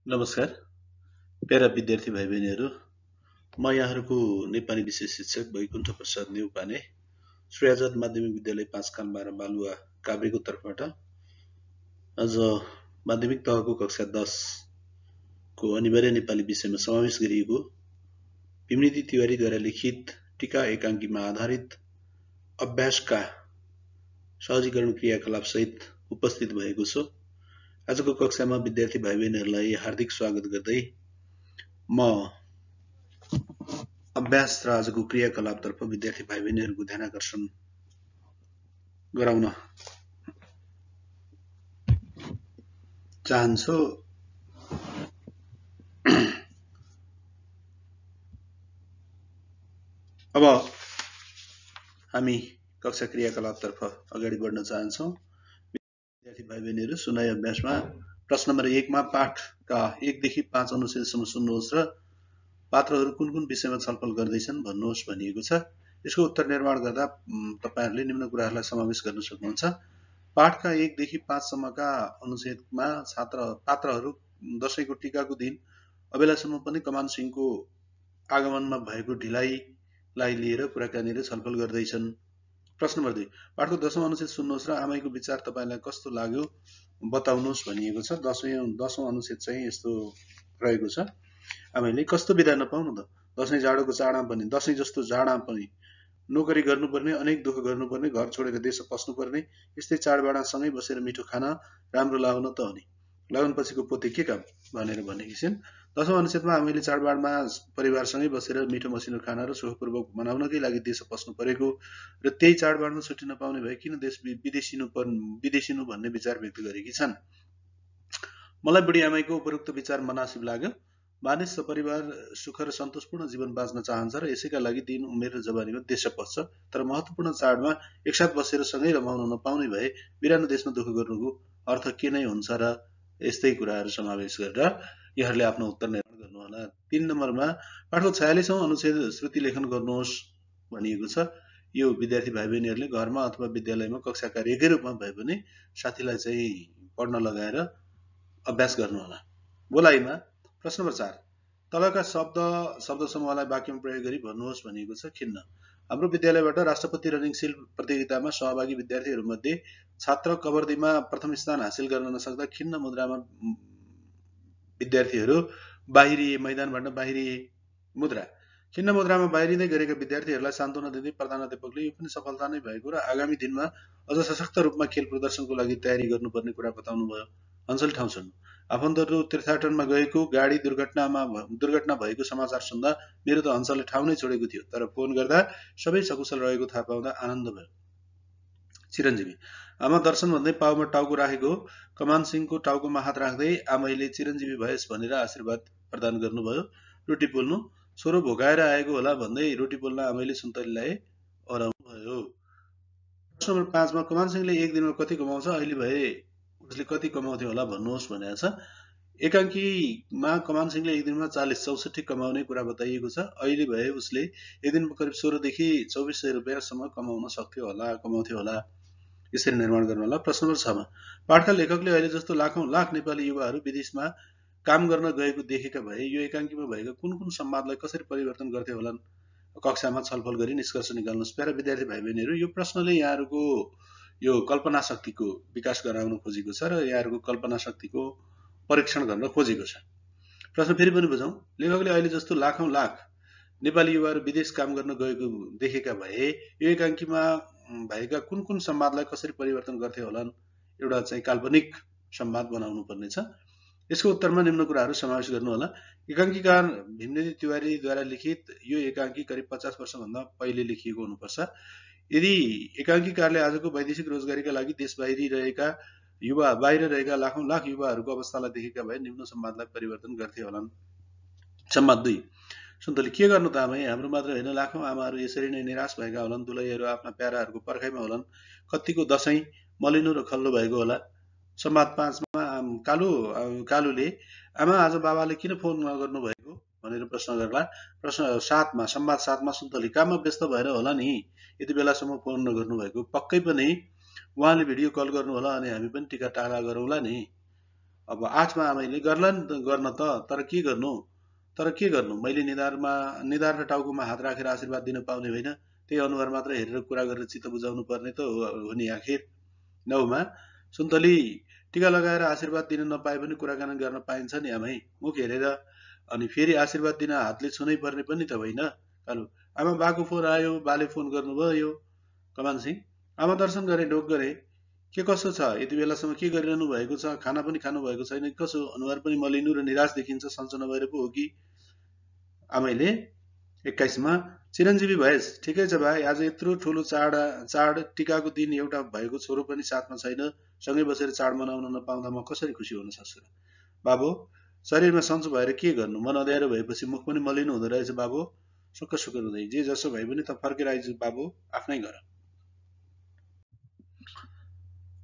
नमस्कार प्यारा विद्यार्थी भाइ बहिनीहरू, म यहाँहरूको नेपाली विषय शिक्षक वैकुण्ठ प्रसाद नेउपाने श्री आजाद माध्यमिक विद्यालय 5 खालबारा बालुवा काभ्रेको तर्फबाट आज माध्यमिक तहको कक्षा 10 को अनिवार्य नेपाली विषयमा समावेश गरिएको भीमनिधि तिवारीद्वारा लिखित टीका एकाङ्कीमा आधारित अभ्यासका सहजीकरण क्रियाकलाप सहित उपस्थित भएको छु। आजको कक्षामा विद्यार्थी भाइ बहिनीहरूलाई हार्दिक स्वागत गर्दै म अभ्यास र आजको क्रियाकलापतर्फ विद्यार्थी भाइ बहिनीहरूको ध्यान आकर्षण गराउन चाहन्छु। अब हामी कक्षा क्रियाकलापतर्फ अगाडि बढ्न चाहन्छौँ। विद्यार्थी भाइ बहिनीहरू, सुनाइ अभ्यासमा प्रश्न नम्बर 1 मा पाठका 1 देखि 5 अनुच्छेदसम्म सुन्नुहोस् र पात्रहरू कुन कुन विषयमा छलफल गर्दैछन् भन्नुहोस् भनिएको छ। यसको उत्तर निर्माण गर्दा तपाईहरुले निम्न कुराहरूलाई समावेश गर्न सक्नुहुन्छ। पाठका 1 देखि 5 सम्मका अनुच्छेदमा पात्रहरू दशैंको टीकाको दिन अबेलासम्म पनि कमान सिंहको आगमनमा भएको ढिलाइलाई लिएर कुराकानी र छलफल गर्दैछन्। प्रश्न नम्बर 2, पाठको 10औं अनुच्छेद सुन्नुहोस् र आमैको विचार तपाईलाई कस्तो लाग्यो बताउनुहोस् भनिएको छ। 10औं अनुच्छेद चाहिँ यस्तो रहेको छ। आमैले कस्तो बिदा नपाउनु त, दशैं जाडोको चाडमा पनि, दशैं जस्तो जाडमा पनि नोकरी गर्नुपर्ने, अनेक दुःख गर्नुपर्ने, घर छोडेर देश पस्नुपर्ने, यस्तै चाडबाडमा सँगै बसेर मिठो खाना राम्रो लाग्न त हो नि, लगनपछिको पोते के काम भनेर भनेकी छिन्। 10औं अनुच्छेदमा हामीले चाडबाडमा परिवारसँगै बसेर मिठो मसिनो खाना र सुखपूर्वक मनाउनकै लागि देश पस्नु परेको र त्यही चाडबाडमा छुट्टी नपाउने भए किन देश विदेशिनु भन्ने विचार व्यक्त गरेकी छन्। मलाई बुढी आमैको उपरोक्त विचार मनासिब लाग्यो। मानिस सपरिवार सुख र सन्तोषपूर्ण जीवन बाँच्न चाहन्छ र यसैका लागि दिन उमेर र जवानीमा देश पस्छ। तर महत्त्वपूर्ण चाडमा एकसाथ बसेर सँगै रमाउन नपाउने भए बिरानो देशमा दुःख गर्नुको अर्थ के नै हुन्छ र यस्तै कुराहरू समावेश गरेर यहाँहरूले आफ्नो उत्तर निर्माण गर्नुहोला। 3 नम्बरमा पाठको 46औं अनुच्छेद श्रुति लेखन गर्नुहोस् भनिएको छ। यो विद्यार्थी भाइ बहिनीहरूले घरमा अथवा विद्यालयमा कक्षा कार्यकै रूपमा भए पनि साथीलाई चाहिँ पढ्न लगाएर अभ्यास गर्नुहोला। बोलाइमा प्रश्न नम्बर 4, तलका शब्द समूहलाई वाक्यमा प्रयोग गरी भन्नुहोस् भनिएको छ। खिन्न। हाम्रो विद्यालयबाट राष्ट्रपति रनिङ सिल प्रतियोगितामा सहभागी विद्यार्थीहरूमध्ये छात्र कबड्डीमा प्रथम स्थान हासिल गर्न नसक्दा खिन्न मुद्रामा विद्यार्थीहरू बाहिरिए, मैदानबाट बाहिरिए। मुद्रा खिन्न मुद्रामा बाहिरिँदै गरेका विद्यार्थीहरूलाई सान्त्वना दिँदै प्रधानाध्यापकले यो पनि सफलता नै भएको र आगामी दिनमा अझ सशक्त रूपमा खेल प्रदर्शनको लागि तयारी गर्नुपर्ने कुरा बताउनु भयो। अञ्चल ठाउँ छन्। आफन्तहरू तीर्थाटनमा गएको, गाडी दुर्घटना भएको समाचार सुन्दा मेरो त अञ्चलले ठाउँ नै छोडेको थियो, तर फोन गर्दा सबै सकुशल रहेको थाहा पाउँदा आनन्द भयो। चिरञ्जीवी आमा दर्शन भन्दै पाउमा टाउको राखेको कमान सिंहको टाउकोमा हात राख्दै आमैले चिरञ्जीवी भएस् भनेर आशीर्वाद प्रदान गर्नुभयो। रोटी पोल्नु छोरो भोकाएर आएको होला भन्दै रोटी पोल्न आमैले सुन्तलीलाई अराउनु भयो। प्रश्न नम्बर 5 मा कमान सिंहले एक दिनमा कति कमाउँछ, अहिले भए उसले कति कमाउँथ्यो होला भन्नुहोस् भनेको छ। एकाङ्कीमा कमान सिंहले एक दिनमा 40-64 कमाउने कुरा बताइएको छ। अहिले भए उसले एक दिनमा करिब 16 देखि 2400 रुपैयाँसम्म कमाउँथ्यो होला। यसरी निर्माण गर्नु होला। प्रश्न नम्बर 6 मा पाठका लेखकले अहिले जस्तो लाख नेपाली युवाहरू विदेशमा काम गर्न गएको देखेका भए यो एकाङ्कीमा भएका कुन कुन संवादलाई कसरी परिवर्तन गर्थे होलान्, कक्षामा छलफल गरी निष्कर्ष निकाल्नुहोस्। प्यारा विद्यार्थी भाइ बहिनीहरू, यो प्रश्नले यहाँहरूको यो कल्पना शक्तिको विकास गराउन खोजेको छ र यहाँहरूको कल्पना शक्तिको परीक्षण गर्न खोजेको छ। प्रश्न फेरि पनि बुझौँ। लेखकले अहिले जस्तो लाख नेपाली युवाहरू विदेश काम गर्न गएको देखेका भए यो एकाङ्कीमा भएका कुन कुन संवादलाई कसरी परिवर्तन गर्थे होलान्, एउटा चाहिँ काल्पनिक संवाद बनाउनु पर्नेछ। यसको उत्तरमा निम्न कुराहरू समावेश गर्नुहोला। एकाङ्कीकार भीमनिधि तिवारीद्वारा लिखित यो एकाङ्की करिब 50 वर्षभन्दा पहिले लेखिएको हुनुपर्छ। यदि एकाङ्कीकारले आजको वैदेशिक रोजगारीका लागि देश बाहिर रहेका लाख युवाहरूको अवस्थालाई देखेका भए निम्न संवादलाई परिवर्तन गर्थे होलान्। संवाद 2, सुन्तली के गर्नु त आमै, हाम्रो मात्र होइन लाखौं आमाहरू यसरी नै निराश भएका होलान्। दुलैहरू आफ्ना प्याराहरूको पर्खाइमा होलान्। कतिको दशैं मलिनो र खल्लो भएको होला। संवाद 5 मा कालुले आमा आज बाबाले किन फोन नगर्नु भएको भनेर प्रश्न गर्ला। संवाद 7 मा सुन्तली काममा व्यस्त भएर होला नि यति बेलासम्म फोन नगर्नु भएको, पक्कै पनि उहाँले भिडियो कल गर्नु होला अनि हामी पनि टिका टाला गरौँला नि। अब 8 मा आमैले गर्ला नि गर्न त, तर के गर्नु, मैले निधार र टाउकोमा हात राखेर आशीर्वाद दिन पाउने होइन, त्यही अनुहार मात्र हेरेर कुरा गरेर चित्त बुझाउनु पर्ने त हो नि आखिर। 9 मा सुन्तली टीका लगाएर आशीर्वाद दिन नपाए पनि कुराकानी गर्न पाइन्छ नि आमै, मुख हेरेर। अनि फेरि आशीर्वाद दिन हातले छुनै पर्ने पनि त होइन। कालु आमा बाको फोन आयो, बाले फोन गर्नुभयो। कमान सिंह आमा दर्शन गरे, ढोक गरे, के कसो छ, यति बेलासम्म के गरिरहनु भएको छ, खाना पनि खानु भएको छैन कि कसो, अनुहार पनि मलिनु र निराश देखिन्छ, सन्चो नभएर पो हो कि। आमैले 21 मा चिरञ्जीवी भएस, ठिकै छ भाइ, आज यत्रो ठुलो चाड टीकाको दिन एउटा भएको छोरो पनि साथमा छैन, सँगै बसेर चाड मनाउन नपाउँदा म कसरी खुसी हुन सक्छु र। बाबु शरीरमा सन्चो भएर के गर्नु, मन अँध्यारो भएपछि मुख पनि मलिनु हुँदो रहेछ बाबु, सुक्ख हुँदै, जे जसो भए पनि त फर्केर आइज बाबु आफ्नै घर।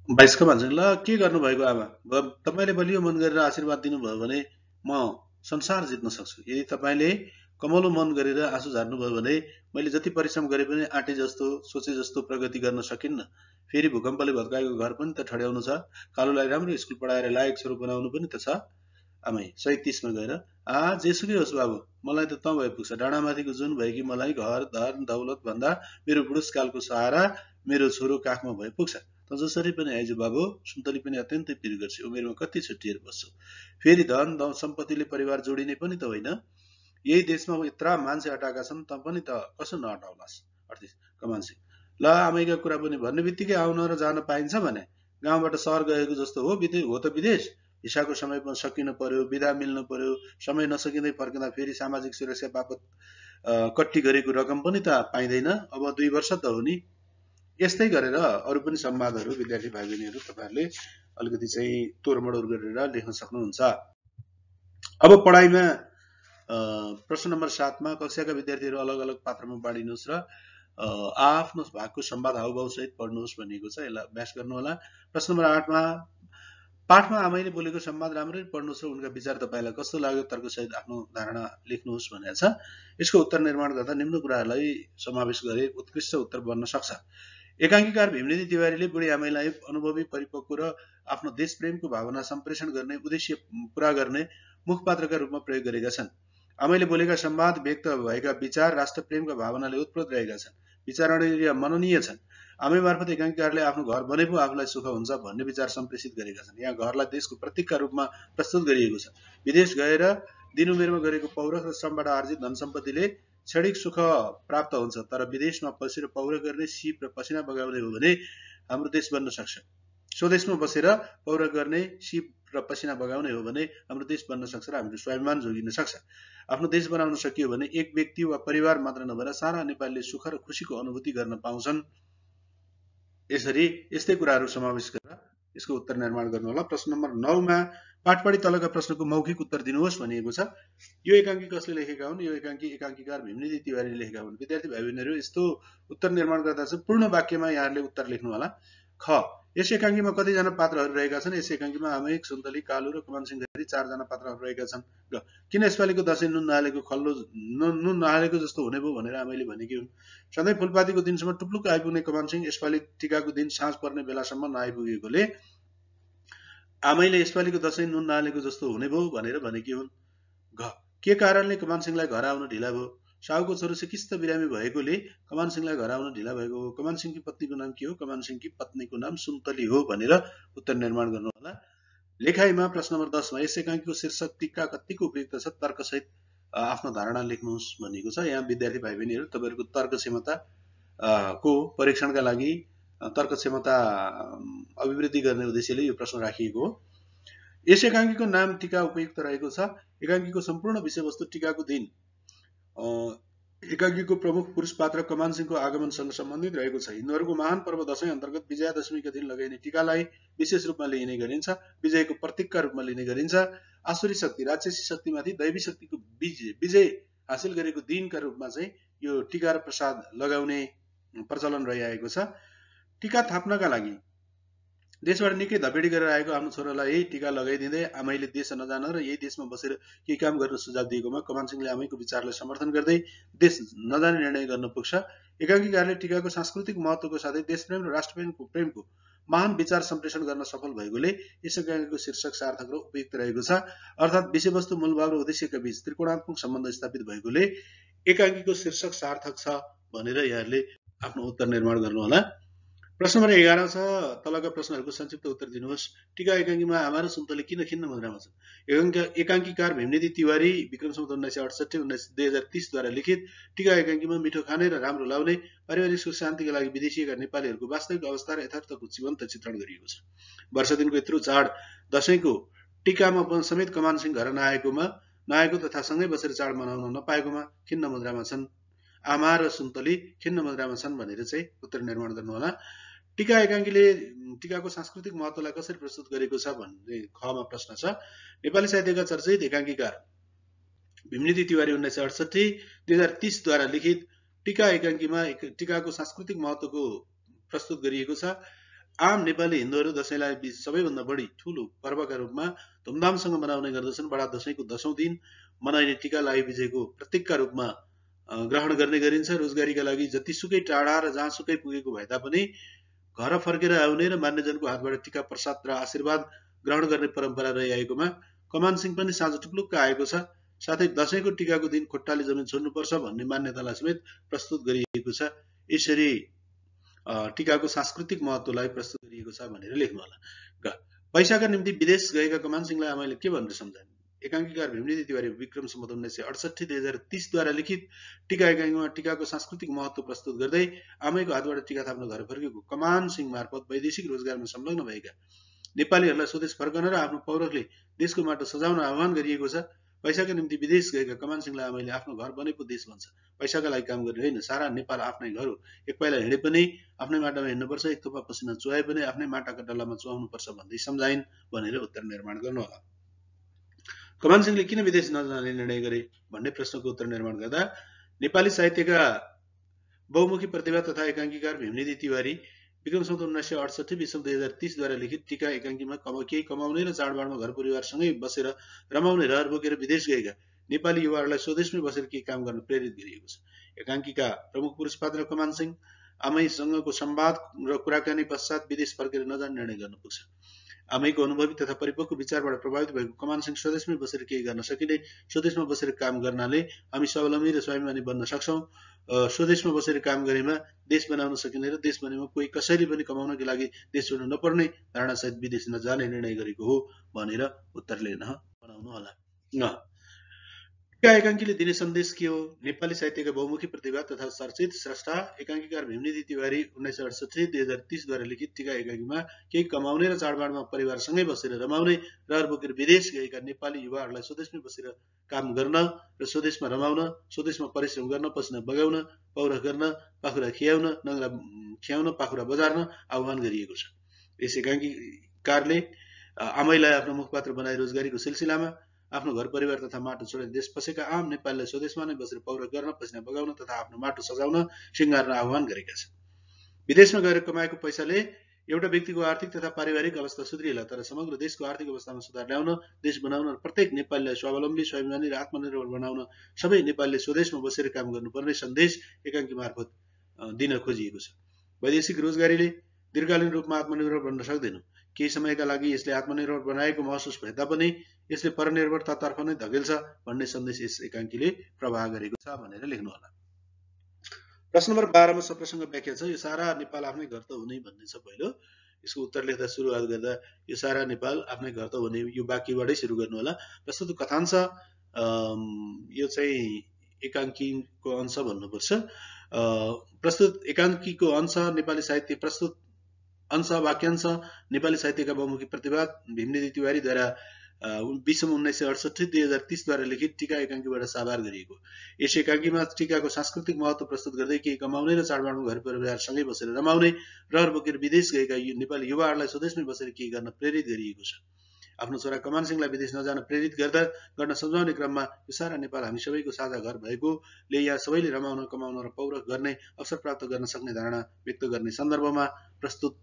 22 को भन्छ, ल के गर्नुभएको आमा, तपाईँले बलियो मन गरेर आशीर्वाद दिनुभयो भने म संसार जित्न सक्छु, यदि तपाईँले कमलो मन गरेर आँसु झार्नुभयो भने मैले जति परिश्रम गरे पनि आँटे जस्तो सोचे जस्तो प्रगति गर्न सकिन्न। फेरि भूकम्पले भत्काएको घर पनि त ठड्याउनु छ, कालुलाई राम्रो स्कुल पढाएर लायक छोरो बनाउनु पनि त छ। आमै 37 मा गएर, जेसुकै होस् बाबु, मलाई त भए पुग्छ, डाँडामाथिको जुन भएकी मलाई घर धन दौलत भन्दा मेरो बुढुसकालको सहारा मेरो छोरो काखमा भए पुग्छ। त जसरी पनि आइज बाबु, सुन्तली पनि अत्यन्तै प्रिय गर्छु, उमेरमा कति छुट्टिएर बस्छु, फेरि धन सम्पत्तिले परिवार जोडिने पनि त होइन, यही देशमा यत्रा मान्छे अटाएका छन्, त पनि त कसो नअटाउलास्। 38 कमान सिंह, ल आमैका कुरा पनि भन्ने बित्तिकै आउन र जान पाइन्छ भने, गाउँबाट सहर गएको जस्तो हो त विदेश, हिसाको समयमा सकिन पर्यो, बिदा मिल्न पर्यो, समय नसकिँदै फर्किँदा फेरि सामाजिक सुरक्षा बापत कट्टी गरेको रकम पनि त पाइँदैन, अब 2 वर्ष त हो नि। यस्तै गरेर अरू पनि संवादहरू विद्यार्थी भाइ बहिनीहरू तपाईँहरूले अलिकति चाहिँ तोडमोड गरेर लेख्न सक्नुहुन्छ। अब पढाइमा प्रश्न नम्बर 7 मा कक्षाका विद्यार्थीहरू अलग अलग पात्रमा बाँडिनुहोस् र आफ्नो भागको संवाद हावभाव सहित पढ्नुहोस् भनिएको छ, यसलाई अभ्यास गर्नु होला। प्रश्न नम्बर 8 मा पाठमा आमैले बोलेको संवाद राम्ररी पढ्नुहोस् र उनका विचार तपाईलाई कस्तो लाग्यो तर्कसहित आफ्नो धारणा लेख्नुहोस् भनेको छ। यसको उत्तर निर्माण गर्दा निम्न कुराहरूलाई समावेश गरे उत्कृष्ट उत्तर बन्न सक्छ। एकाङ्कीकार भीमनिधि तिवारीले बुढी आमैलाई अनुभवी, परिपक्व र आफ्नो देशप्रेमको भावना सम्प्रेषण गर्ने उद्देश्य पूरा गर्ने मुखपात्रका रूपमा प्रयोग गरेका छन्। आमैले बोलेका संवाद व्यक्त भएका विचार राष्ट्रप्रेमका भावनाले उत्प्रोत रहेका छन्, विचारणीय मननीय छन्। आमै मार्फत एकाङ्कीकारले आफ्नो घर बने पो आफूलाई सुख हुन्छ भन्ने विचार सम्प्रेषित गरेका छन्। यहाँ घरलाई देशको प्रतीकका रूपमा प्रस्तुत गरिएको छ। विदेश गएर दिन उमेरमा गरेको पौरख र श्रमबाट आर्जित धन सम्पत्तिले क्षणिक सुख प्राप्त हुन्छ, तर विदेशमा बसेर पौरख गर्ने, सिप र पसिना बगाउने हो भने हाम्रो देश बन्न सक्छ। स्वदेशमा बसेर पौरख गर्ने, सिप र पसिना बगाउने हो भने हाम्रो देश बन्न सक्छ र हाम्रो स्वाभिमान जोगिन सक्छ। आफ्नो देश बनाउन सकियो भने एक व्यक्ति वा परिवार मात्र नभएर सारा नेपालले सुख र खुसीको अनुभूति गर्न पाउँछन्। यसरी यस्तै कुराहरू समावेश गरेर यसको उत्तर निर्माण गर्नु होला। प्रश्न नम्बर 9 मा पाठपढी तलका प्रश्नको मौखिक उत्तर दिनुहोस् भनिएको छ। यो एकाङ्की कसले लेखेका हुन्? यो एकाङ्कीकार भीमनिधि तिवारीले लेखेका हुन्। विद्यार्थी भाइ बहिनीहरू यस्तो उत्तर निर्माण गर्दा चाहिँ पूर्ण वाक्यमा यहाँहरूले उत्तर लेख्नु होला। ख, यस एकाङ्कीमा कतिजना पात्रहरू रहेका छन्? यस एकाङ्कीमा आमै, सुन्तली, कालु र कमान सिंह गरी 4 जना पात्रहरू रहेका छन्। किन यसपालिको दशैं नुन नहालेको खल्लो नुन नहालेको जस्तो हुने भयो भनेर आमैले भनेकी हुन्। सधैँ फुलपातीको दिनसम्म टुप्लुक आइपुग्ने कमान सिंह यसपालि टीकाको दिन साँझ पर्ने बेलासम्म नआइपुगेकोले आमैले यसपालिको दशैं नुन नहालेको जस्तो हुने भयो भनेर भनेकी हुन्। घ, के कारणले कमान सिंहलाई घर आउन ढिला भयो? साहुको छोरो सिकिस्त बिरामी भएकोले कमान सिंहलाई घर आउन ढिला भएको हो। कमान सिंहकी पत्नीको नाम के हो? कमान सिंहकी पत्नीको नाम सुन्तली हो भनेर उत्तर निर्माण गर्नु होला। लेखाइमा प्रश्न नम्बर 10 मा यस एकाङ्कीको शीर्षक टीका कतिको उपयुक्त छ तर्कसहित आफ्नो धारणा लेख्नुहोस् भनिएको छ। यहाँ विद्यार्थी भाइ बहिनीहरू तपाईहरुको तर्क क्षमता को परीक्षणका लागि तर्क क्षमता अभिवृद्धि गर्ने उद्देश्यले यो प्रश्न राखिएको हो। यस एकाङ्कीको नाम टीका उपयुक्त रहेको छ। एकाङ्कीको सम्पूर्ण विषयवस्तु टीकाको दिन एकाङ्कीको प्रमुख पुरुष पात्र कमान सिंहको आगमनसँग सम्बन्धित रहेको छ। हिन्दूहरूको महान पर्व दशैं अन्तर्गत विजयादशमीका दिन लगाइने टीकालाई विशेष रूपमा लिइने गरिन्छ। विजयको प्रतीकका रूपमा लिने गरिन्छ। आसुरी शक्ति, राक्षसी शक्तिमाथि दैवी शक्तिको विजय हासिल गरेको दिनका रूपमा चाहिँ यो टीका र प्रसाद लगाउने प्रचलन रहिआएको छ। टीका थाप्नका लागि देशबाट निकै धपेडी गरेर आएको आफ्नो छोरालाई यही टीका लगाइदिँदै आमैले देश नजान र यही देशमा बसेर केही काम गर्न सुझाव दिएकोमा कमान सिंहले आमैको विचारलाई समर्थन गर्दै देश नजाने निर्णय गर्न पुग्छ। एकाङ्कीकारले टीकाको सांस्कृतिक महत्त्वको साथै देशप्रेम र राष्ट्रप्रेमको महान विचार सम्प्रेषण गर्न सफल भएकोले यस एकाङ्कीको शीर्षक सार्थक र उपयुक्त रहेको छ। अर्थात् विषयवस्तु, मूलभाव र उद्देश्यका बीच त्रिकोणात्मक सम्बन्ध स्थापित भएकोले एकाङ्कीको शीर्षक सार्थक छ भनेर यहाँहरूले आफ्नो उत्तर निर्माण गर्नुहोला। प्रश्न नम्बर 11 छ, तलका प्रश्नहरूको संक्षिप्त उत्तर दिनुहोस्। टीका एकाङ्कीमा आमा र सुन्तले किन खिन्न मुद्रामा छन्? एकाङ्कीकार भीमनिधि तिवारी विक्रम सम्वत 1968 2030 द्वारा लिखित टीका एकाङ्कीमा मिठो खाने र राम्रो लाउने, पारिवारिक सुख शान्तिका लागि विदेशिएका नेपालीहरूको वास्तविक अवस्था र यथार्थको जीवन्त चित्रण गरिएको छ। वर्ष दिनको यत्रो चाड दशैंको टीकामा समेत कमान सिंह घर नआएको तथा सँगै बसेर चाड मनाउन नपाएकोमा खिन्न मुद्रामा छन्। आमा र सुन्तली खिन्न मुद्रामा छन् भनेर चाहिँ उत्तर निर्माण गर्नुहोला। टीका एकाङ्कीले टीकाको सांस्कृतिक महत्त्वलाई कसरी प्रस्तुत गरेको छ भन्ने खमा प्रश्न छ। नेपाली साहित्यका चर्चित एकाङ्कीकार भीमनिधि तिवारी 1968 2030 द्वारा लिखित टीका एकाङ्कीमा टीकाको सांस्कृतिक महत्त्वको प्रस्तुत गरिएको छ। आम नेपाली हिन्दुहरू दशैंलाई सबैभन्दा बढी ठूलो पर्वका रूपमा धुमधामसँग मनाउने गर्दछन्। बडा दशैंको 10औं दिन मनाइने टीका लागि विजयको प्रतीकका रूपमा ग्रहण गर्ने गरिन्छ। रोजगारीका लागि जतिसुकै टाढा र जहाँसुकै पुगेको भए तापनि घर फर्केर आउने र मान्यजनको हातबाट टीका प्रसाद र आशीर्वाद ग्रहण गर्ने परम्परा रहिआएकोमा कमान सिंह पनि साँझ टुप्लुक्क आएको छ। साथै दशैंको टीकाको दिन खुट्टाले जमिन छोड्नुपर्छ भन्ने मान्यतालाई समेत प्रस्तुत गरिएको छ। यसरी टीकाको सांस्कृतिक महत्त्वलाई प्रस्तुत गरिएको छ भनेर लेख्नु होला। पैसाका निम्ति विदेश गएका कमान सिंहलाई आमाले के भनेर सम्झाइन्? एकाङ्कीकार भीमनिधि तिवारी विक्रम सम्वत 1968 2030 द्वारा लिखित टीका एकाङ्कीमा टीकाको सांस्कृतिक महत्त्व प्रस्तुत गर्दै आमैको हातबाट टीका थाप्न घर फर्केको कमान सिंह मार्फत वैदेशिक रोजगारमा संलग्न भएका नेपालीहरूलाई स्वदेश फर्कन र आफ्नो पौरखले देशको माटो सजाउन आह्वान गरिएको छ। पैसाका निम्ति विदेश गएका कमान सिंहलाई आमैले आफ्नो घर बनेको देश भन्छ। पैसाका लागि काम गर्ने होइन, सारा नेपाल आफ्नै घर हो। एक पाइला हिँडे पनि आफ्नै माटामा हिँड्नुपर्छ, एक थोपा पसिना चुहाए पनि आफ्नै माटाका डल्लामा चुहाउनुपर्छ भन्दै सम्झाइन् भनेर उत्तर निर्माण गर्नुहोला। कमान सिंहले किन विदेश नजाने निर्णय गरे भन्ने प्रश्नको उत्तर निर्माण गर्दा नेपाली साहित्यका बहुमुखी प्रतिभा तथा एकाङ्कीकार भीमनिधि तिवारी विक्रम सम्वत 1968 विषम 2030 द्वारा लिखित टीका एकाङ्कीमा केही कमाउने र चाडबाडमा घर परिवारसँगै बसेर रमाउने रहर बोकेर विदेश गएका नेपाली युवाहरूलाई स्वदेशमै बसेर केही काम गर्न प्रेरित गरिएको छ। एकाङ्कीका प्रमुख पुरुष पात्र कमान सिंह आमैसँगको संवाद र कुराकानी पश्चात विदेश फर्केर नजाने निर्णय गर्न पुग्छ। आमैको अनुभवी तथा परिपक्व विचारबाट प्रभावित भएको कमान सिंह स्वदेशमै बसेर केही गर्न सकिने, स्वदेशमा बसेर काम गर्नाले हामी स्वावलम्बी र स्वाभिमानी बन्न सक्छौं। स्वदेशमा बसेर काम गरेमा देश बनाउन सकिने र देश बनेमा कोही कसैले पनि कमाउनका लागि देश छोड्नु नपर्ने धारणासहित विदेश नजाने निर्णय गरेको हो भनेर उत्तर लेख्न बनाउनु होला। टीका एकाङ्कीले दिने सन्देश के हो? नेपाली साहित्यका बहुमुखी प्रतिभा तथा चर्चित स्रष्टा एकाङ्कीकार भीमनिधि तिवारी 1968 2030 द्वारा लिखित टीका एकाङ्कीमा केही कमाउने र चाडबाडमा परिवारसँगै बसेर रमाउने रहर बोकेर विदेश गएका नेपाली युवाहरूलाई स्वदेशमै बसेर काम गर्न र स्वदेशमा रमाउन, स्वदेशमा परिश्रम गर्न, पसिना बगाउन, पौरख गर्न, पाखुरा खियाउन, नङ्ग्रा खियाउन, पाखुरा बजार्न आह्वान गरिएको छ। यस एकाङ्कीकारले आमैलाई आफ्नो मुखपात्र बनाई रोजगारीको सिलसिलामा आफ्नो घर परिवार तथा माटो छोडेर देश पसेका आम नेपालीलाई स्वदेशमा नै बसेर पौरख गर्न, पसिना बगाउन तथा आफ्नो माटो सजाउन, सिंगार्न आह्वान गरेका छन्। विदेशमा गएर कमाएको पैसाले एउटा व्यक्तिको आर्थिक तथा पारिवारिक अवस्था सुध्रिएला, तर समग्र देशको आर्थिक अवस्थामा सुधार ल्याउन, देश बनाउन र प्रत्येक नेपालीलाई स्वावलम्बी, स्वाभिमानी र आत्मनिर्भर बनाउन सबै नेपालीले स्वदेशमा बसेर काम गर्नुपर्ने सन्देश एकाङ्की मार्फत दिन खोजिएको छ। वैदेशिक रोजगारीले दीर्घकालीन रूपमा आत्मनिर्भर बन्न सक्दैन। केही समयका लागि यसले आत्मनिर्भर बनाएको महसुस भए तापनि यसले परनिर्भरतातर्फ नै धकेल्छ भन्ने सन्देश यस एकाङ्कीले प्रवाह गरेको छ भनेर लेख्नु होला। प्रश्न नम्बर 12 मा सप्रसङ्ग व्याख्या छ। यो सारा नेपाल आफ्नै घर त हुने भन्ने छ। पहिलो यसको उत्तर लेख्दा सुरुवात गर्दा यो सारा नेपाल आफ्नै घर त हुने यो वाक्यबाटै सुरु गर्नु होला। प्रस्तुत कथांश यो चाहिँ एकाङ्कीको अंश भन्नुपर्छ। प्रस्तुत एकाङ्कीको अंश नेपाली साहित्य प्रस्तुत अंश वाक्यांश नेपाली साहित्यका बहुमुखी प्रतिभा भीमनिधि तिवारीद्वारा विषम 1968 2030 द्वारा लिखित टीका एकाङ्कीबाट साभार गरिएको। यस एकाङ्कीमा टीकाको सांस्कृतिक महत्त्व प्रस्तुत गर्दै केही कमाउने र चाडबाडमा घर परिवारसँगै बसेर रमाउने रहर बोकेर विदेश गएका नेपाली युवाहरूलाई स्वदेशमै बसेर केही गर्न प्रेरित गरिएको छ। आफ्नो छोरा कमान सिंहलाई विदेश नजान प्रेरित गर्न सम्झाउने क्रममा यो सारा नेपाल हामी सबैको साझा घर भएकोले यहाँ सबैले रमाउन, कमाउन र पौरख गर्ने अवसर प्राप्त गर्न सक्ने धारणा व्यक्त गर्ने सन्दर्भमा प्रस्तुत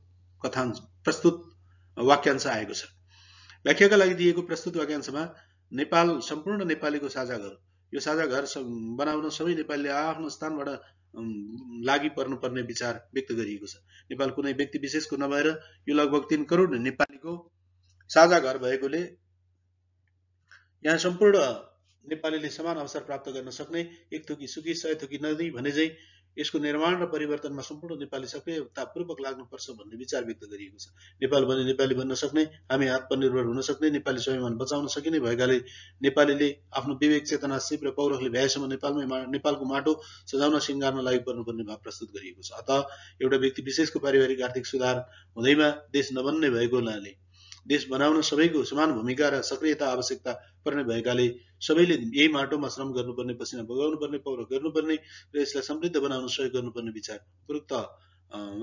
वाक्यांश आएको छ। व्याख्याका लागि दिएको प्रस्तुत वाक्यांशमा नेपाल सम्पूर्ण नेपालीको साझा घर, यो साझा घर बनाउन सबै नेपालीले आफ्नो स्थानबाट लागि पर्नुपर्ने विचार व्यक्त गरिएको छ। नेपाल कुनै व्यक्ति विशेषको नभएर यो लगभग 3 करोड नेपालीको साझा घर भएकोले यहाँ सम्पूर्ण नेपालीले समान अवसर प्राप्त गर्न सक्ने एक थोकी सुकी 100 थोकी नदी भने चाहिँ यसको निर्माण र परिवर्तनमा सम्पूर्ण नेपाली सक्रियतापूर्वक लाग्नुपर्छ भन्ने विचार व्यक्त गरिएको छ। नेपाल भने नेपाली बन्न सक्ने, हामी आत्मनिर्भर हुन सक्ने, नेपाली स्वाभिमान बचाउन सकिने भएकाले नेपालीले आफ्नो विवेक चेतना सिप र पौरखले भ्याएसम्म नेपालको माटो सजाउन सिंगार्न लागि पर्नुपर्ने भाव प्रस्तुत गरिएको छ। अतः एउटा व्यक्ति विशेषको पारिवारिक आर्थिक सुधार हुँदैमा देश नबन्ने भएको हुनाले देश बनाउन सबैको समान भूमिका र सक्रियता आवश्यकता पर्ने भएकाले सबैले यही माटोमा श्रम गर्नुपर्ने, पसिना बगाउनु पर्ने, पौरख गर्नुपर्ने र यसलाई समृद्ध बनाउन सहयोग गर्नुपर्ने विचार उपरोक्त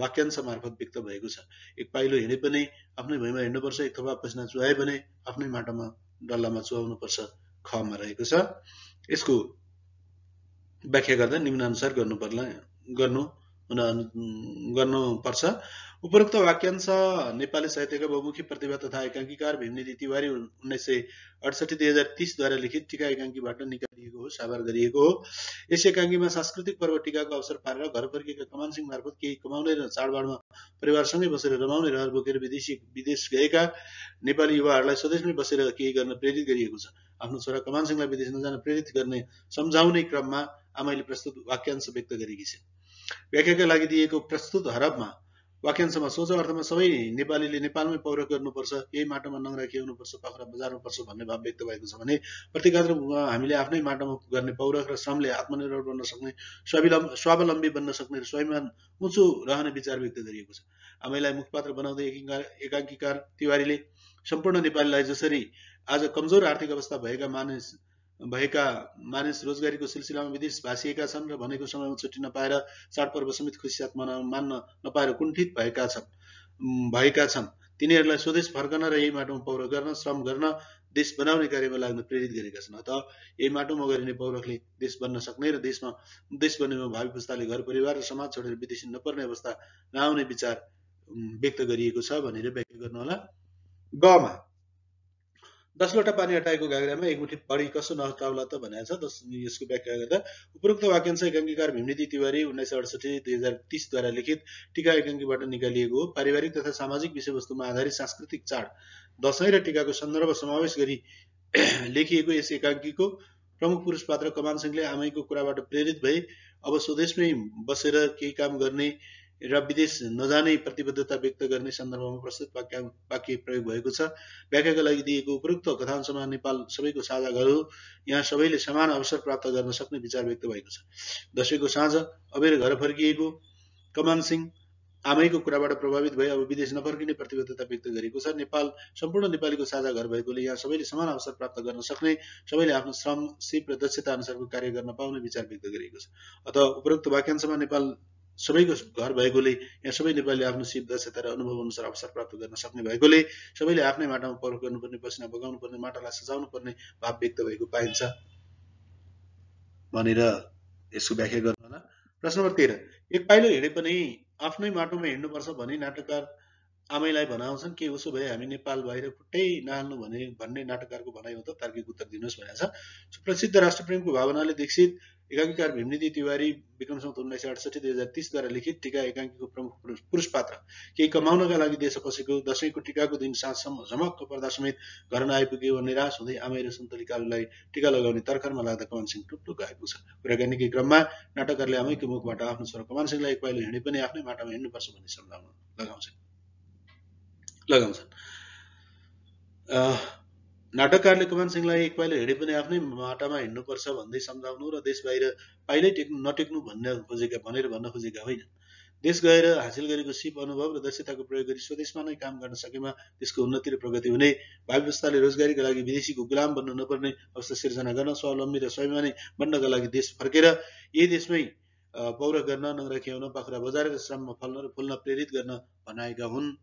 वाक्यांश मार्फत व्यक्त भएको छ। एक पाइलो हिँडे पनि आफ्नै भुइँमा हिँड्नुपर्छ, एक थोपा पसिना चुहाए भने आफ्नै माटोमा डल्लामा चुहाउनु पर्छ खमा रहेको छ। यसको व्याख्या गर्दा निम्नानुसार गर्नुपर्छ। उपरोक्त वाक्यांश नेपाली साहित्यका बहुमुखी प्रतिभा तथा एकाङ्कीकार भीमनिधि तिवारी 1968-2030 द्वारा लिखित टीका एकाङ्कीबाट निकालिएको हो, साभार गरिएको हो। यस एकाङ्कीमा सांस्कृतिक पर्व टीकाको अवसर पारेर घर फर्किएका कमानसिंह मार्फत केही कमाउने र चाडबाडमा परिवारसँगै बसेर रमाउने रहर बोकेर विदेश गएका नेपाली युवाहरूलाई स्वदेशमै बसेर केही गर्न प्रेरित गरिएको छ। आफ्नो छोरा कमानसिंहलाई विदेश नजान प्रेरित गर्ने सम्झाउने क्रममा आमाले प्रस्तुत वाक्यांश व्यक्त गरेकी छिन्। व्याख्याका लागि दिएको प्रस्तुत हरफमा वाक्यांशमा सोझो अर्थमा सबै नेपालीले नेपालमै पौरख गर्नुपर्छ, यही माटोमा नङ्ग्रा खियाउनुपर्छ, पाखुरा बजार्नुपर्छ भन्ने भाव व्यक्त भएको छ भने प्रतिकात्मकमा हामीले आफ्नै माटोमा गर्ने पौरख र श्रमले आत्मनिर्भर बन्न सक्ने, स्वावलम्बी बन्न सक्ने र स्वाभिमान उँचो रहने विचार व्यक्त गरिएको छ। आमैलाई मुखपात्र बनाउँदै एकाङ्कीकार तिवारीले सम्पूर्ण नेपालीलाई जसरी आज कमजोर आर्थिक अवस्था भएका मानिस रोजगारीको सिलसिलामा विदेश भासिएका छन् र भनेको समयमा छुट्टी नपाएर चाडपर्व समेत खुसीसाथ मान्न नपाएर कुण्ठित भएका छन् तिनीहरूलाई स्वदेश फर्कन र यही माटोमा पौरख गर्न, श्रम गर्न, देश बनाउने कार्यमा लाग्न प्रेरित गरेका छन्। अतः यही माटोमा गरिने पौरखले देश बन्न सक्ने र देश बन्नेमा भावी पुस्ताले घर परिवार र समाज छोडेर विदेशी नपर्ने अवस्था नआउने विचार व्यक्त गरिएको छ भनेर व्याख्या गर्नु होला। गमा 10 लोटा पानी हटाएको घाग्रामा एक मुठी बढी कसो नहटाउला त भनेको छ। यसको व्याख्या गर्दा उपरोक्त वाक्यांश एकाङ्कीकार भीमनिधि तिवारी 1968-2030 द्वारा लिखित टीका एकाङ्कीबाट निकालिएको हो। पारिवारिक तथा सामाजिक विषयवस्तुमा आधारित सांस्कृतिक चाड दशैं र टीकाको सन्दर्भ समावेश गरी लेखिएको यस एकाङ्कीको प्रमुख पुरुष पात्र कमानसिंहले आमैको कुराबाट प्रेरित भई अब स्वदेशमै बसेर केही काम गर्ने र विदेश नजाने प्रतिबद्धता व्यक्त गर्ने सन्दर्भमा प्रस्तुत वाक्य प्रयोग भएको छ। व्याख्याका लागि दिएको उपरोक्त कथांशमा नेपाल सबैको साझा घर हो, यहाँ सबैले समान अवसर प्राप्त गर्न सक्ने विचार व्यक्त भएको छ। दशैंको साँझ अबेर घर फर्किएको कमानसिंह आमैको कुराबाट प्रभावित भई अब विदेश नफर्किने प्रतिबद्धता व्यक्त गरेको छ। नेपाल सम्पूर्ण नेपालीको साझा घर भएकोले यहाँ सबैले समान अवसर प्राप्त गर्न सक्ने, सबैले आफ्नो श्रम, सिप र दक्षता अनुसारको कार्य गर्न पाउने विचार व्यक्त गरेको छ। अतः उपरोक्त वाक्यांशमा नेपाल सबैको घर भएकोले यहाँ सबै नेपालीले आफ्नो सिप, दक्षता र अनुभव अनुसार अवसर प्राप्त गर्न सक्ने भएकोले सबैले आफ्नै माटामा पौरख गर्नुपर्ने, पसिना बगाउनु पर्ने, माटालाई सजाउनु पर्ने भाव व्यक्त भएको पाइन्छ भनेर यसको व्याख्या गर्नु होला। प्रश्न नम्बर 13, एक पाइलो हिँडे पनि आफ्नै माटोमा हिँड्नुपर्छ भनी नाटककार आमैलाई भनाउँछन् के उसो भए हामी नेपाल बाहिर खुट्टै नहाल्नु भन्ने नाटककारको भनाइ हो त? तार्किक उत्तर दिनुहोस् भनेको छ। सुप्रसिद्ध राष्ट्रप्रेमको भावनाले दीक्षित एकाङ्कीकार भीमनिधि तिवारी विक्रम सम्वत 1968-2030 द्वारा लिखित टीका एकाङ्कीको प्रमुख पुरुष पात्र केही कमाउनका लागि देश पसेको, दशैंको टीकाको दिन साँझसम्म झमक्क पर्दा समेत घर नआइपुग्यो भन्ने निराश हुँदै आमै र सुन्तली कालुलाई टीका लगाउने तर्खरमा लाग्दा कमानसिंह टुक्टुक गएको छ। कुराकानीकै क्रममा नाटककारले आमैको मुखबाट आफ्नो छोरा कमानसिंहलाई एक पाइलो हिँडे पनि आफ्नै माटामा हिँड्नुपर्छ भन्ने सम्झाउन लगाउँछन्। नाटककारले कमानसिंहलाई एक पाइलो हिँडे पनि आफ्नै माटामा हिँड्नुपर्छ भन्दै सम्झाउनु र देश बाहिर पाइलै नटेक्नु भनेर भन्न खोजेका होइन। देश गएर हासिल गरेको सिप, अनुभव र दक्षताको प्रयोग गरी स्वदेशमा नै काम गर्न सकेमा देशको उन्नति र प्रगति हुने, भावी पुस्ताले रोजगारीका लागि विदेशीको गुलाम बन्न नपर्ने अवस्था सिर्जना गर्न, स्वावलम्बी र स्वाभिमानी बन्नका लागि देश फर्केर यही देशमै पौरख गर्न, नङ्ग्रा खियाउन, पाखुरा बजारेर श्रममा फुल्न प्रेरित गर्न भनाएका हुन्।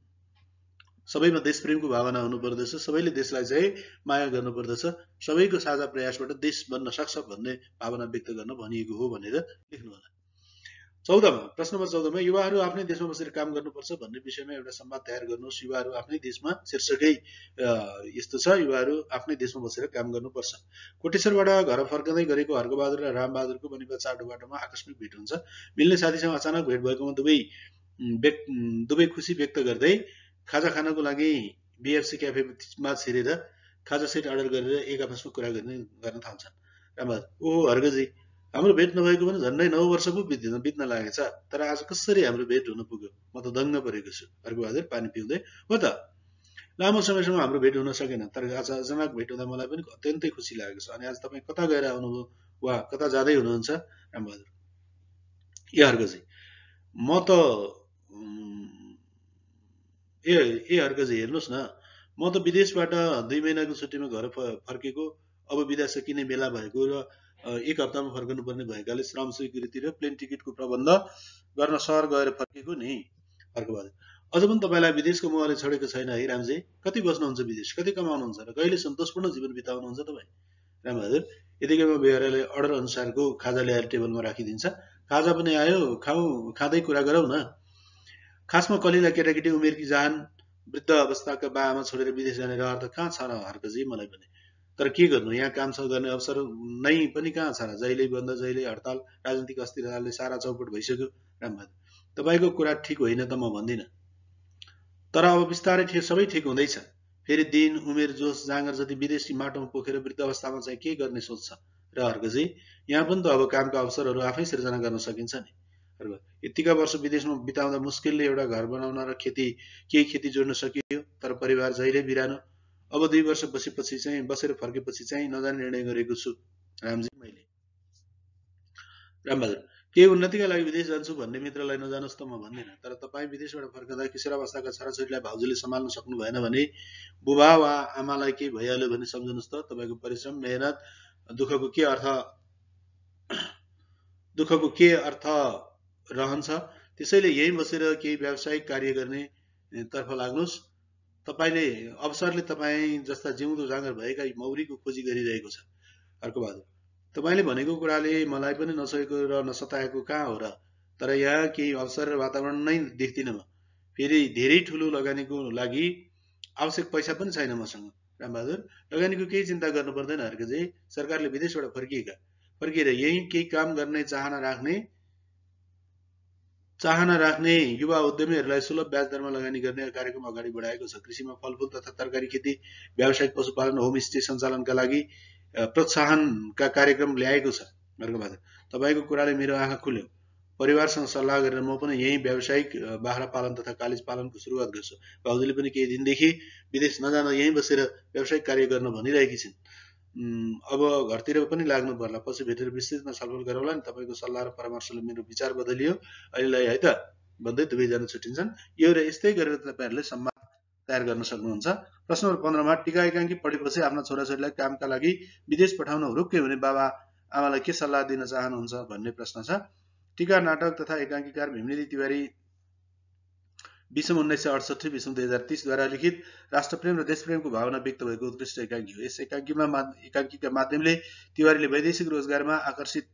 सबैमा देशप्रेमको भावना हुनुपर्दछ, सबैले देशलाई चाहिँ माया गर्नुपर्दछ, सबैको साझा प्रयासबाट देश बन्न सक्छ भन्ने भावना व्यक्त गर्न भनिएको हो भनेर लेख्नु होला। 14 मा प्रश्न नम्बर 14 मा युवाहरू आफ्नै देशमा बसेर काम गर्नुपर्छ भन्ने विषयमा एउटा संवाद तयार गर्नुहोस्। युवाहरू आफ्नै देशमा शीर्षकै यस्तो छ, युवाहरू आफ्नै देशमा बसेर काम गर्नुपर्छ। कोटेश्वरबाट घर फर्कँदै गरेको हर्कबहादुर र रामबहादुरको बनिपा चाटो बाटोमा आकस्मिक भेट हुन्छ। मिल्ने साथीसँग अचानक भेट भएकोमा दुवै खुसी व्यक्त गर्दै खाजा खानको लागि बिएफसी क्याफेमा छिरेर खाजा सेट अर्डर गरेर एक आपसमा कुरा गर्न थाल्छन्। रामबहादुर: ओहो हर्कजी, हाम्रो भेट नभएको पनि झन्डै 9 वर्ष पो बित्न लागेछ, तर आज कसरी हाम्रो भेट हुन पुग्यो, म त दङ्ग परेको छु। हर्कबहादुर पानी पिउँदै: हो त, लामो समयसम्म हाम्रो भेट हुन सकेन, तर आज अचानक भेट हुँदा मलाई पनि अत्यन्तै खुसी लागेको छ। अनि आज तपाईँ कता गएर आउनुभयो वा कता जाँदै हुनुहुन्छ? रामबहादुर: ए हर्कजी, म त हर्कजी हेर्नुहोस् न, म त विदेशबाट 2 महिनाको छुट्टीमा घर फर्केको, अब बिदा सकिने बेला भएको र 1 हप्तामा फर्कनु पर्ने भएकाले श्रम स्वीकृति र प्लेन टिकटको प्रबन्ध गर्न सहर गएर फर्केको नि। हर्कबहादुर: अझ पनि तपाईँलाई विदेशको मोहले छोडेको छैन है रामजी? कति बस्नुहुन्छ विदेश, कति कमाउनुहुन्छ र कहिले सन्तोषपूर्ण जीवन बिताउनुहुन्छ तपाईँ? रामबहादुर: यतिकैमा बेहोराले अर्डर अनुसारको खाजा ल्याएर टेबलमा राखिदिन्छ। खाजा पनि आयो, खाँदै कुरा गरौँ न। खासमा कलिला केटाकेटी उमेरकी जान वृद्ध अवस्थाका बा आमा छोडेर विदेश जाने रहर त कहाँ छ र हर्कजी, मलाई पनि। तर के गर्नु, यहाँ काम गर्ने अवसर नै पनि कहाँ छ र? जहिले बन्द, जहिले हडताल, राजनीतिक अस्थिरताले सारा चौपट भइसक्यो। रामबहादुर: तपाईँको कुरा ठिक होइन त म भन्दिनँ, तर अब बिस्तारै सबै ठिक हुँदैछ। फेरि दिन, उमेर, जोस, जाँगर जति विदेशी माटोमा पोखेर वृद्ध अवस्थामा चाहिँ के गर्ने सोच छ र हर्कजी? यहाँ पनि त अब कामका अवसरहरू आफै सिर्जना गर्न सकिन्छ नि। यतिका वर्ष विदेशमा बिताउँदा मुस्किलले एउटा घर बनाउन र केही खेती जोड्न सकियो, तर परिवार जहिले बिरानो। अब 2 वर्ष बसेर फर्केपछि चाहिँ नजाने निर्णय गरेको छु रामजी मैले। रामबहादुर: केही उन्नतिका लागि विदेश जान्छु भन्ने मित्रलाई नजानुहोस् त म भन्दिनँ, तर तपाईँ विदेशबाट फर्कँदा किशोरावस्थाका छोराछोरीलाई भाउजूले सम्हाल्न सक्नु भएन भने बुबा वा आमालाई केही भइहाल्यो भने सम्झनुहोस् त, तपाईँको परिश्रम, मेहनत, दुःखको के अर्थ रहन्छ। त्यसैले यहीँ बसेर केही व्यावसायिक कार्य गर्ने तर्फ लाग्नुहोस्। अवसरले तपाईँ जस्ता जिउँदो जाँगर भएका मौरीको खोजी गरिरहेको छ। हर्कबहादुर: तपाईँले भनेको कुराले मलाई पनि नसकेको र नसताएको कहाँ हो र? तर यहाँ केही अवसर र वातावरण नै देख्दिनँ म। फेरि धेरै ठुलो लगानीको लागि आवश्यक पैसा पनि छैन मसँग। रामबहादुर: लगानीको केही चिन्ता गर्नु पर्दैन हर्कजी, सरकारले विदेशबाट फर्किएर यही केही काम गर्ने चाहना राख्ने युवा उद्यमीहरूलाई सुलभ ब्याज दरमा लगानी गर्ने कार्यक्रम अगाडि बढाएको छ। कृषिमा फलफूल तथा तरकारी खेती, व्यावसायिक पशुपालन, होमस्टे सञ्चालनका लागि प्रोत्साहनका कार्यक्रम ल्याएको छ। हर्कबहादुर: तपाईँको कुराले मेरो आँखा खुल्यो। परिवारसँग सल्लाह गरेर म पनि यही व्यावसायिक बाख्रा पालन तथा कालिज पालनको सुरुवात गर्छु। भाउजूले पनि केही दिनदेखि विदेश नजान यहीँ बसेर व्यावसायिक कार्य गर्न भनिरहेकी छिन्। अब घरतिर पनि लाग्नु पर्ला, पछि भेटेर विस्तृतमा छलफल गरौँला नि। तपाईँको सल्लाह र परामर्शले मेरो विचार बदलियो अहिलेलाई, है त, भन्दै दुवैजना छुट्टिन्छन्। यो र यस्तै गरेर तपाईँहरूले सम्वाद तयार गर्न सक्नुहुन्छ। प्रश्न नम्बर 15 मा टीका एकाङ्की पढेपछि आफ्ना छोराछोरीलाई कामका लागि विदेश पठाउन हुरुक्कै हुने बाबा आमालाई के सल्लाह दिन चाहनुहुन्छ भन्ने प्रश्न छ। टीका नाटक तथा एकाङ्कीकार भीमनिधि तिवारी 20/1968 20/2030 द्वारा लिखित राष्ट्रप्रेम र देशप्रेमको भावना व्यक्त भएको उत्कृष्ट एकाङ्की हो। यस एकाङ्कीका माध्यमले तिवारीले वैदेशिक रोजगारमा आकर्षित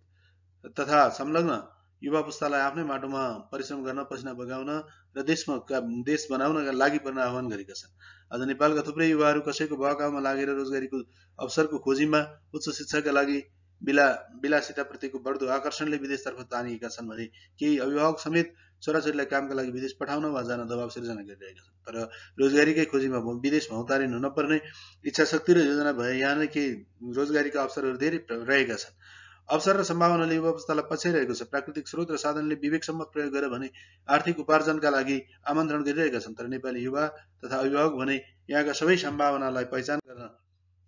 तथा संलग्न युवा पुस्तालाई आफ्नै माटोमा परिश्रम गर्न, पसिना बगाउन र देश बनाउनका लागि पर्न आह्वान गरेका छन्। आज नेपालका थुप्रै युवाहरू कसैको बहकाउमा लागेर रोजगारीको अवसरको खोजीमा, उच्च शिक्षाका लागि विलासिताप्रतिको बढ्दो आकर्षणले विदेशतर्फ तानिएका छन् भने केही अभिभावक समेत छोराछोरीलाई कामका लागि विदेश पठाउन वा जान दबाव सिर्जना गरिरहेका छन्। तर रोजगारीकै खोजीमा विदेश भौतारिनु नपर्ने इच्छाशक्ति र योजना भए यहाँ नै केही रोजगारीका अवसरहरू धेरै रहेका छन्। अवसर र सम्भावनाले युवा पुस्तालाई पछ्याइरहेको छ। प्राकृतिक स्रोत र साधनले विवेकसम्म प्रयोग गरे भने आर्थिक उपार्जनका लागि आमन्त्रण गरिरहेका छन्। तर नेपाली युवा तथा अभिभावक भने यहाँका सबै सम्भावनालाई पहिचान गर्न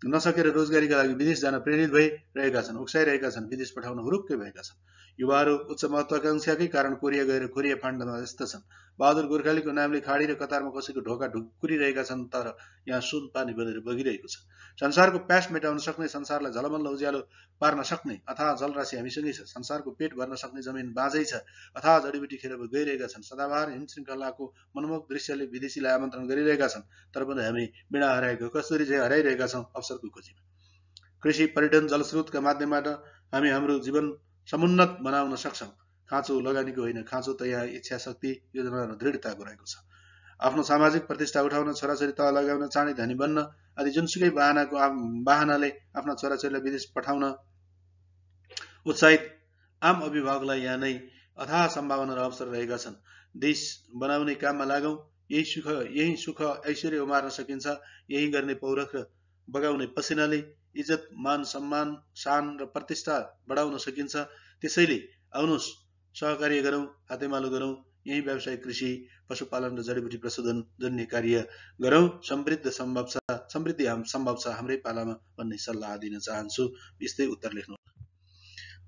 नसकेर रोजगारीका लागि विदेश जान प्रेरित भइरहेका छन्, उक्साइरहेका छन्, विदेश पठाउन हुरुक्कै भएका छन्। युवाहरू उच्च महत्वाकांक्षाकै कारण कोरिया गएर खोरिया फाँड्नमा व्यस्त छन्। बहादुर गोर्खालीको नामले खाडी र कतारमा कसैको ढोका ढुकुरिरहेका छन्, तर यहाँ सुन पानी बनेर बगिरहेको छ। संसारको प्यास मेटाउन सक्ने, संसारलाई झलमल्ल उज्यालो पार्न सक्ने अथाह जलराशि हामीसँगै छ। संसारको पेट भर्न सक्ने जमिन बाँझै छ, अथाह जडीबुटी खेर गइरहेका छन्। सदाबहार हिमश्रृङ्खलाको मनमोहक दृश्यले विदेशीलाई आमन्त्रण गरिरहेका छन्, तर पनि हामी बिना हराएको कस्तुरी चाहिँ हराइरहेका छौँ अवसरको खोजीमा। कृषि, पर्यटन, जलस्रोतका माध्यमबाट हामी हाम्रो जीवन समुन्नत बनाउन सक्छौँ। खाँचो लगानीको होइन, खाँचो त यहाँ इच्छा शक्ति योजना र दृढताको रहेको छ। आफ्नो सामाजिक प्रतिष्ठा उठाउन, छोराछोरी तह लगाउन, चाँडै धनी बन्न आदि जुनसुकै बाहनाले आफ्ना छोराछोरीलाई विदेश पठाउन उत्साहित आम अभिभावकलाई यहाँ नै अथाह सम्भावना र अवसर रहेका छन्। देश बनाउने काममा लागौं। यही सुख ऐश्वर्य उमार्न सकिन्छ। यही गर्ने पौरख र बगाउने पसिनाले इज्जत, मान सम्मान, शान र प्रतिष्ठा बढाउन सकिन्छ। त्यसैले आउनुहोस् सहकार्य गरौँ, हातेमालो गरौँ। यही व्यवसायिक कृषि, पशुपालन र जडीबुटी प्रशोधन जन्य कार्य गरौँ। समृद्धि सम्भव छ हाम्रै पालामा भन्ने सल्लाह दिन चाहन्छु। यस्तै उत्तर लेख्नु।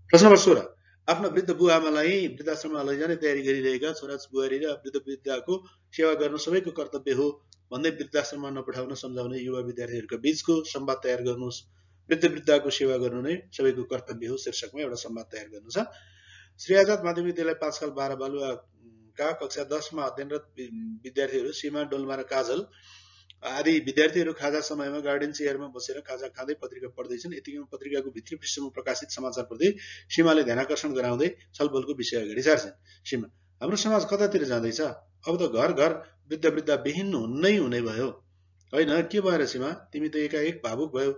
प्रश्न नम्बर 16। आफ्ना वृद्ध बुवा आमालाई वृद्धाश्रममा लैजाने तयारी गरिरहेका छोरा बुहारी र वृद्धको सेवा गर्नु सबैको कर्तव्य हो भन्दै वृद्धाश्रममा नपठाउन सम्झाउने युवा विद्यार्थीहरूका बीचको संवाद तयार गर्नुहोस्। वृद्धको सेवा गर्नु नै सबैको कर्तव्य हो शीर्षकमा एउटा संवाद तयार गर्नु छ। श्री आजाद माध्यमिक विद्यालय 5 साल 12 बालुवाका कक्षा 10 मा अध्ययनरत विद्यार्थीहरू सीमा, डोल्मा र काजल आदि विद्यार्थीहरू खाजा समयमा गार्डन चेयरमा बसेर खाजा खाँदै पत्रिका पढ्दैछन्। यतिकैमा पत्रिकाको भित्री पृष्ठमा प्रकाशित समाचारप्रति सीमाले ध्यानाकर्षण गराउँदै छलफलको विषय अगाडि सार्छन्। सीमा: हाम्रो समाज कतातिर जाँदैछ? अब त घर घर वृद्ध विहीन नै हुने भयो होइन? के भएर सीमा? तिमी त एकाएक भावुक भयो,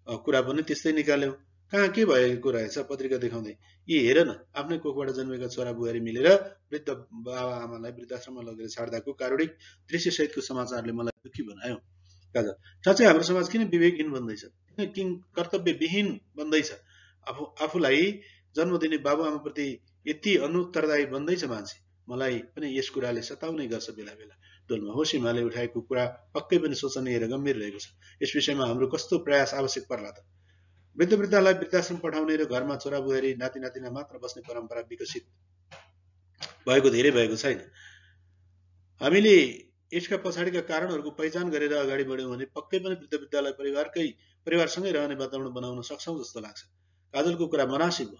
कुरा पनि त्यस्तै निकाल्यौ। कहाँ के भएको रहेछ? पत्रिका देखाउँदै। यी हेर न, आफ्नै कोखबाट जन्मेका छोरा बुहारी मिलेर वृद्ध बाबा आमालाई वृद्धाश्रममा लगेर छाड्दाको कारुणिक दृश्य सहितको समाचारले मलाई दुखी बनायो। काजल: साँच्चै हाम्रो समाज किन विवेकहीन बन्दैछ? किन कर्तव्यविहीन बन्दैछ? आफूलाई जन्म दिने बाबुआमाप्रति यति अनुत्तरदायी बन्दैछ मान्छे। मलाई पनि यस कुराले सताउनै गर्छ बेला बेला। डोल्मा: हो, सीमाले उठाएको कुरा पक्कै पनि सोचनीय र गम्भीर रहेको छ। यस विषयमा हाम्रो कस्तो प्रयास आवश्यक पर्ला त? वृद्धलाई वृद्धाश्रम पठाउने र घरमा छोरा बुहारी नाति नातिना मात्र बस्ने परम्परा विकसित धेरै भएको छैन। हामीले यसका पछाडिका कारणहरूको पहिचान गरेर अगाडि बढ्यौँ भने पक्कै पनि वृद्धलाई परिवारसँगै रहने वातावरण बनाउन सक्छौँ जस्तो लाग्छ। काजलको कुरा मनासिब हो।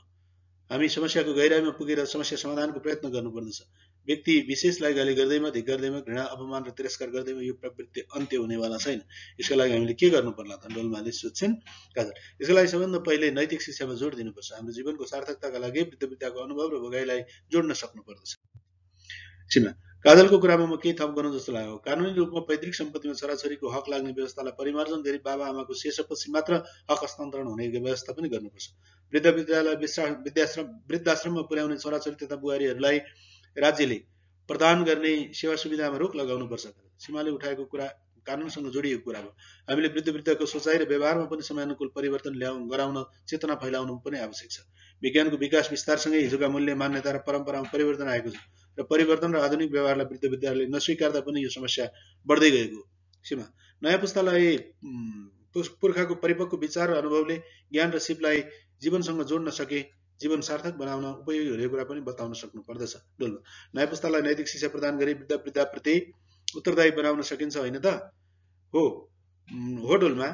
हामी समस्याको गहिराइमा पुगेर समस्या समाधानको प्रयत्न गर्नुपर्दछ। व्यक्ति विशेषलाई गाली गर्दैमा, धिक्कार्दैमा, घृणा, अपमान र तिरस्कार गर्दैमा यो प्रवृत्ति अन्त्य हुनेवाला छैन। यसका लागि हामीले के गर्नु पर्ला त? डोल्माले सोध्छन्। काजल: यसका लागि सबभन्दा पहिले नैतिक शिक्षामा जोड दिनुपर्छ। हाम्रो जीवनको सार्थकताका लागि वृद्धको अनुभव र भोगाइलाई जोड्न सक्नुपर्दछ। सीमा: काजलको कुरामा म केही थप गरौँ जस्तो लाग्यो। कानुनी रूपमा पैतृक सम्पत्तिमा छोराछोरीको हक लाग्ने व्यवस्थालाई परिमार्जन गरी बाबा आमाको शेषपछि मात्र हक हस्तान्तरण हुने व्यवस्था पनि गर्नुपर्छ। वृद्धलाई वृद्धाश्रममा पुर्याउने छोराछोरी तथा बुहारीहरूलाई राज्यले प्रदान गर्ने सेवा सुविधामा रोक लगाउनुपर्छ। सीमाले उठाएको कुरा कानुनसँग जोडिएको कुरा हो। हामीले वृद्धको सोचाइ र व्यवहारमा पनि समयानुकूल परिवर्तन गराउन चेतना फैलाउनु पनि आवश्यक छ। विज्ञानको विकास विस्तारसँगै हिजोका मूल्य, मान्यता र परम्परामा परिवर्तन आएको छ र परिवर्तन र आधुनिक व्यवहारलाई वृद्धले नस्वीकार्दा पनि यो समस्या बढ्दै गएको। सीमा: नयाँ पुस्तालाई पुर्खाको परिपक्व विचार र अनुभवले ज्ञान र सिपलाई जीवनसँग जोड्न सके जीवन सार्थक बनाउन उपयोगी हुने कुरा पनि बताउन सक्नु पर्दछ। डोल्मा: नयाँ पुस्तालाई नैतिक शिक्षा प्रदान गरी वृद्धप्रति उत्तरदायी बनाउन सकिन्छ होइन त? हो डोल्मा।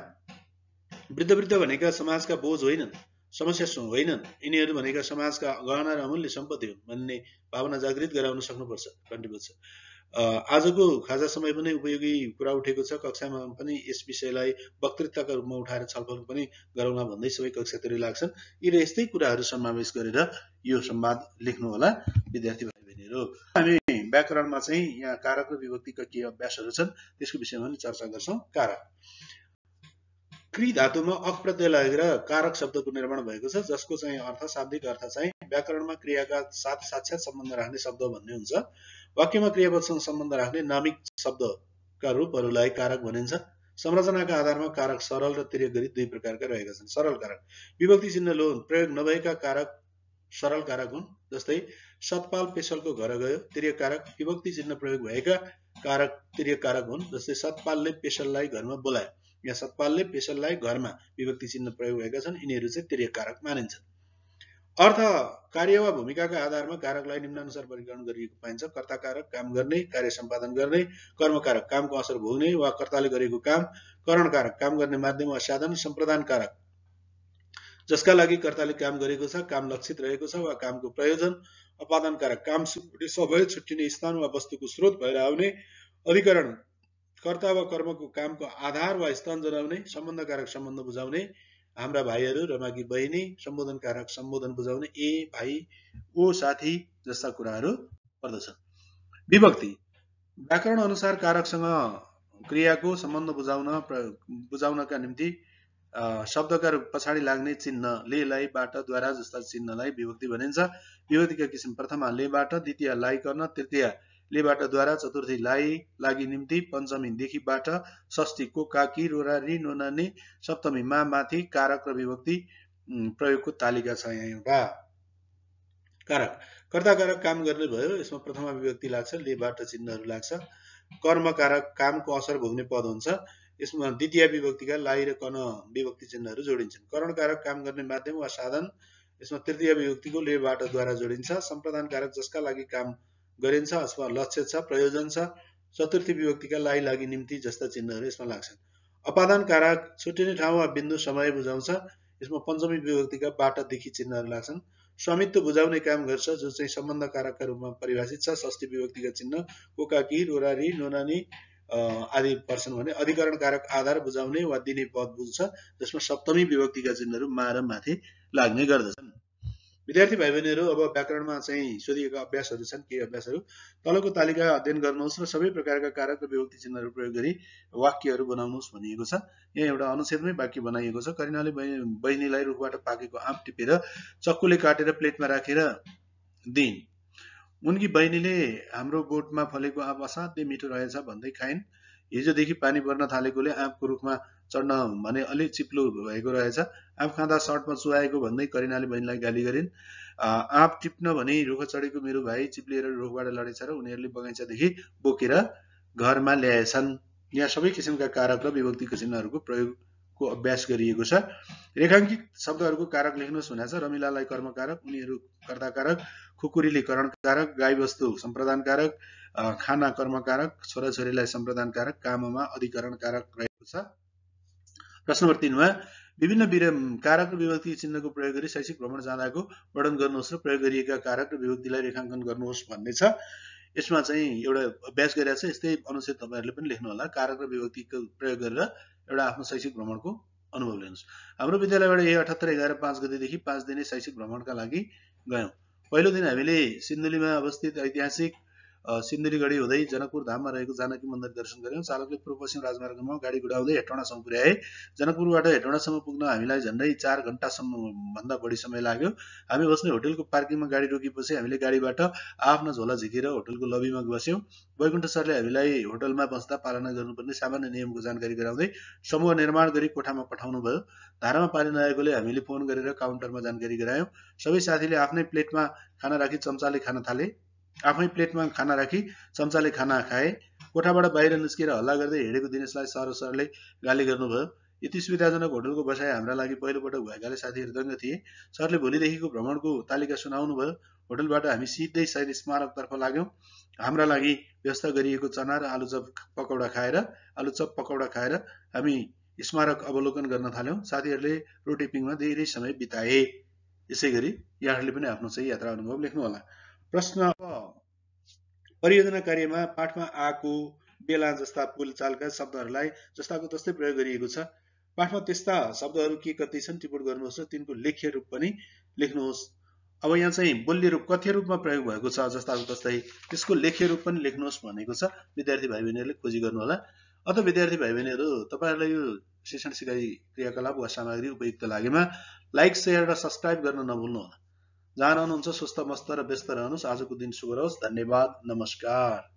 वृद्ध भनेका समाजका बोझ होइनन्, समस्या होइनन्। यिनीहरू भनेका समाजका गहना र अमूल्य सम्पत्ति हुन् भन्ने भावना जागृत गराउन सक्नुपर्छ। कण्ठीबद्ध। आजको खाजा समय पनि उपयोगी कुरा उठेको छ। कक्षामा पनि यस विषयलाई वक्तृताका रूपमा उठाएर छलफल पनि गरौँला भन्दै सबै कक्षातिर लाग्छन्। यी र यस्तै कुराहरू समावेश गरेर यो संवाद लेख्नु होला विद्यार्थी भाइ बहिनीहरू। हामी व्याकरणमा चाहिँ यहाँ कारक र विभक्तिका के अभ्यासहरू छन् त्यसको विषयमा पनि चर्चा गर्छौँ। कारक: क्री धातुमा अक प्रत्यय लागेर कारक शब्दको निर्माण भएको छ, जसको चाहिँ शाब्दिक अर्थ चाहिँ व्याकरणमा क्रियाका साथ साक्षात सम्बन्ध राख्ने शब्द भन्ने हुन्छ। वाक्यमा क्रियापदसँग सम्बन्ध राख्ने नामिक शब्दका रूपहरूलाई कारक भनिन्छ। संरचनाका आधारमा कारक सरल र तिर्यक गरी दुई प्रकारका रहेका छन्। सरल कारक: विभक्ति चिन्ह लोन प्रयोग नभएका कारक सरल कारक हुन्। जस्तै सतपाल पेशलको घर गयो। तिर्यक कारक: विभक्ति चिन्ह प्रयोग भएका कारक तिर्यक कारक हुन्। जस्तै सतपालले पेशललाई घरमा बोलायो। यहाँ सतपालले पेशललाई घरमा विभक्ति चिन्ह प्रयोग भएका छन्। यिनीहरू चाहिँ तिर्यक कारक मानिन्छन्। अर्थ, कार्य वा भूमिकाका आधारमा कारकलाई निम्नानुसार वर्गीकरण गरिएको पाइन्छ। कर्ता कारक काम गर्ने, कार्य सम्पादन गर्ने। कर्म कारक कामको असर भोग्ने वा कर्ताले गरेको काम। करण कारक काम गर्ने माध्यम वा साधन। सम्प्रदान कारक जसका लागि कर्ताले काम गरेको छ, काम लक्षित रहेको छ वा कामको प्रयोजन। अपादान कारक काम छुट्ने समय, छुट्टिने स्थान वा वस्तुको स्रोत भएर आउने। अधिकरण कर्ता वा कर्मको कामको आधार वा स्थान जनाउने। सम्बन्ध कारक सम्बन्ध बुझाउने। हाम्रा भाइहरू, रमाकी बहिनी। सम्बोधन कारक सम्बोधन बुझाउने। ए भाइ, ओ साथी, जस्ता कुराहरू पर्दछन्। विभक्ति व्याकरण अनुसार कारकसँग क्रियाको सम्बन्ध बुझाउनका निम्ति शब्दका पछाडि लाग्ने चिन्ह ले, लाई, बाट, द्वारा जस्ता चिन्हलाई विभक्ति भनिन्छ। विभक्तिका किसिम प्रथमा लेबाट, द्वितीय लाई गर्न, तृतीय लेबाट द्वारा, चतुर्थी लाई लागि निम्ति, पञ्चमी देखि बाट, षष्ठी को, काकी, रोरा, री, नोना, नि, सप्तमी मा, माथि। कारक र विभक्ति प्रयोगको तालिका छ यहाँ एउटा। कारक कर्ता कारक काम गर्ने भयो, यसमा प्रथमा विभक्ति लाग्छ, लेबाट चिन्हहरू लाग्छ। कर्म कारक कामको असर भोग्ने पद हुन्छ, यसमा द्वितीय विभक्तिका लाई र कन विभक्ति चिन्हहरू जोडिन्छन्। करण कारक काम गर्ने माध्यम वा साधन, यसमा तृतीय विभक्तिको लेबाट द्वारा जोडिन्छ। सम्प्रदान कारक जसका लागि काम गरिन्छ अथवा लक्ष्य छ, प्रयोजन छ, चतुर्थी विभक्तिका लाई लागि निम्ति जस्ता चिन्हहरू यसमा लाग्छन्। अपादान कारक छुट्टिने ठाउँ वा बिन्दु समय बुझाउँछ, यसमा पञ्चमी विभक्तिका बाट देखि चिन्हहरू लाग्छन्। स्वामित्व बुझाउने काम गर्छ, जो चाहिँ सम्बन्ध कारकका रूपमा परिभाषित छ, षष्ठी विभक्तिका चिन्ह कोकाकी, रोरारी, नोनानी आदि पर्छन् भने अधिकरण कारक आधार बुझाउने वा दिने पद बुझ्छ, जसमा सप्तमी विभक्तिका चिन्हहरू मा र माथि लाग्ने गर्दछन्। विद्यार्थी भाइ बहिनीहरू, अब व्याकरणमा चाहिँ सोधिएका अभ्यासहरू छन्, के अभ्यासहरू तलको तालिका अध्ययन गर्नुहोस् र सबै प्रकारका कारक र विभक्ति चिन्हहरू प्रयोग गरी वाक्यहरू बनाउनुहोस् भनिएको छ। यहाँ एउटा अनुच्छेदमै वाक्य बनाइएको छ। करिनाले बहिनीलाई रुखबाट पाकेको आँप टिपेर चक्कुले काटेर प्लेटमा राखेर दिइन्। उनकी बहिनीले हाम्रो बोटमा फलेको आँप असाध्यै मिठो रहेछ भन्दै खाइन्। हिजोदेखि पानी पर्न थालेकोले आँपको रुखमा चढ्न भने अलि चिप्लो भएको रहेछ। आँप खाँदा सर्टमा चुहाएको भन्दै करिनाले बहिनीलाई गाली गरिन्। आँप टिप्न भनी रुख चढेको मेरो भाइ चिप्लिएर रुखबाट लडेछ र उनीहरूले बगैँचादेखि बोकेर घरमा ल्याएछन्। यहाँ सबै किसिमका कारक र विभक्तिको चिन्हहरूको प्रयोगको अभ्यास गरिएको छ। रेखाङ्कित शब्दहरूको कारक लेख्नुहोस् भनेको छ। रमिलालाई कर्म कारक, उनीहरू कर्ता कारक, खुकुरीले करण कारक, गाईबस्तु सम्प्रदान कारक, खाना कर्म कारक, छोराछोरीलाई सम्प्रदान कारक, काममा अधिकरण कारक रहेको छ। प्रश्न नम्बर 3 मा विभिन्न कारक र विभक्ति चिन्हको प्रयोग गरी शैक्षिक भ्रमण जाँदाको वर्णन गर्नुहोस् र प्रयोग गरिएका कारक र विभक्तिलाई रेखाङ्कन गर्नुहोस् भन्ने छ। यसमा चाहिँ एउटा अभ्यास गरिरहेको छ, यस्तै अनुच्छेद तपाईहरुले पनि लेख्नु होला। कारक र विभक्तिको प्रयोग गरेर एउटा आफ्नो शैक्षिक भ्रमणको अनुभव लिनुहोस्। हाम्रो विद्यालयबाट 78-11-5 गतेदेखि 5 दिने शैक्षिक भ्रमणका लागि गयौं। पहिलो दिन हामीले सिन्धुलीमा अवस्थित ऐतिहासिक सिन्धुलीगढी हुँदै जनकपुर धाममा रहेको जानकी मन्दिर दर्शन गर्यौं। चालकले पूर्व पश्चिम राजमार्गमा गाडी गुडाउँदै हेटौडासम्म पुर्याए। जनकपुरबाट हेटौडासम्म पुग्न हामीलाई झन्डै 4 घण्टासम्म भन्दा बढी समय लाग्यो। हामी बस्ने होटलको पार्किङमा गाडी रोकिएपछि हामीले गाडीबाट आफ्ना झोला झिकेर होटलको लबीमा बस्यौं। वैकुण्ठ सरले हामीलाई होटलमा बस्दा पालना गर्नुपर्ने सामान्य नियमको जानकारी गराउँदै समूह निर्माण गरी कोठामा पठाउनु भयो। धारामा पानी नआएकोले हामीले फोन गरेर काउन्टरमा जानकारी गरायौं। सबै साथीले आफ्नै प्लेटमा खाना राखी चम्चाले खान थाले। आफै प्लेटमा खाना राखी चम्चाले खाना खाए। कोठाबाट बाहिर निस्केर हल्ला गर्दै हिँडेको दिनेशलाई सरले गाली गर्नुभयो। यति सुविधाजनक होटलको बसाइ हाम्रा लागि पहिलोपटक भएकाले साथीहरू दङ्ग थिए। सरले भोलिदेखिको भ्रमणको तालिका सुनाउनु भयो। होटलबाट हामी सिधै शहीद स्मारकतर्फ लाग्यौं। हाम्रा लागि व्यवस्था गरिएको चना र आलुचप पकौडा खाएर हामी स्मारक अवलोकन गर्न थाल्यौं। साथीहरूले रोटेपिङमा धेरै समय बिताए। यसैगरी यहाँहरूले पनि आफ्नो सही यात्रा अनुभव लेख्नु होला। प्रश्न परियोजना कार्यमा पाठमा आको, बेला जस्ता बोलचालका शब्दहरूलाई जस्ताको तस्तै प्रयोग गरिएको छ। पाठमा त्यस्ता शब्दहरू के कति छन् टिप्पण गर्नुहोस् र तिनको लेख्य रूप पनि लेख्नुहोस्। अब यहाँ चाहिँ बोल्य रूप कथ्य रूपमा प्रयोग भएको छ जस्ताको तस्तै, त्यसको लेख्य रूप पनि लेख्नुहोस् भनेको छ। विद्यार्थी भाइ बहिनीहरूले खोजी गर्नु होला। अत विद्यार्थी भाइ बहिनीहरू, तपाईहरुलाई यो शिक्षण सिकाइ क्रियाकलाप वा सामग्री उपयुक्त लागेमा लाइक, शेयर र सब्स्क्राइब गर्न नभुल्नु होला। जहाँ रहनुहुन्छ स्वस्थ, मस्त र व्यस्त रहनुहोस्। आजको दिन शुभ रहोस्। धन्यवाद। नमस्कार।